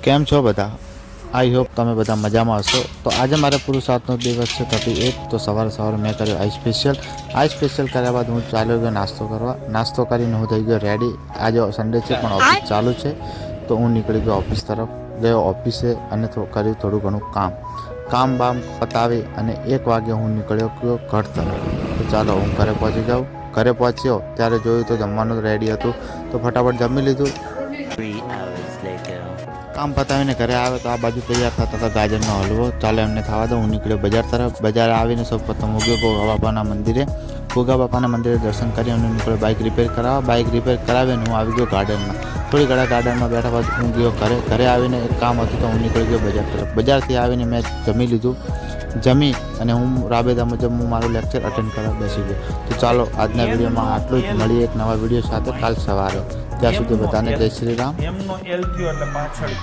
કેમ છો બધા? આઈ હોપ તમે બધા મજામાં હશો. તો આજે મારે પુરુષાર્થનો દિવસ છે 31. તો સવારે મેં કર્યો આઈ સ્પેશિયલ કર્યા બાદ હું ચાલ્યો ગયો નાસ્તો કરવા. નાસ્તો કરીને હું થઈ ગયો રેડી. આજે સન્ડે છે પણ ઓફિસ ચાલુ છે, તો હું નીકળી ગયો ઓફિસ તરફ. ગયો ઓફિસે અને કર્યું થોડું ઘણું કામ બામ પતાવી અને 1 વાગે હું નીકળ્યો ગયો ઘર તરફ. તો ચાલો હું ઘરે પહોંચી જાઉં. ઘરે પહોંચ્યો ત્યારે જોયું તો જમવાનું રેડી હતું, તો ફટાફટ જમી લીધું. 3 hours later. કામ પતાવીને ઘરે આવે તો આ બાજુ તૈયાર થતા હતા ગાજરનો હલવો. ચાલો એમને થવા દો. હું નીકળ્યો બજાર તરફ. બજાર આવીને સૌ પ્રથમ હું ગયો ગોગા બાપાના મંદિરે. ગોગા બાપાના મંદિરે દર્શન કરી અને નીકળ્યો બાઇક રિપેર કરાવવા. બાઇક રિપેર કરાવીને હું આવી ગયો ગાર્ડનમાં. થોડી ઘણા ગાર્ડનમાં બેઠા બાદ હું ગયો ઘરે આવીને એક કામ હતું તો હું નીકળી ગયો બજાર તરફ. બજારથી આવીને મેં જમી લીધું. જમી અને હું રાબેતા મુજબ હું મારું લેક્ચર અટેન્ડ કરવા બેસી ગયો. તો ચાલો આજના વિડીયોમાં આટલું જ. મળીએ એક નવા વિડીયો સાથે કાલ સવારે. ત્યાં સુધી બધાને જય શ્રી રામ. એમનો એલ થયો એટલે પાછળ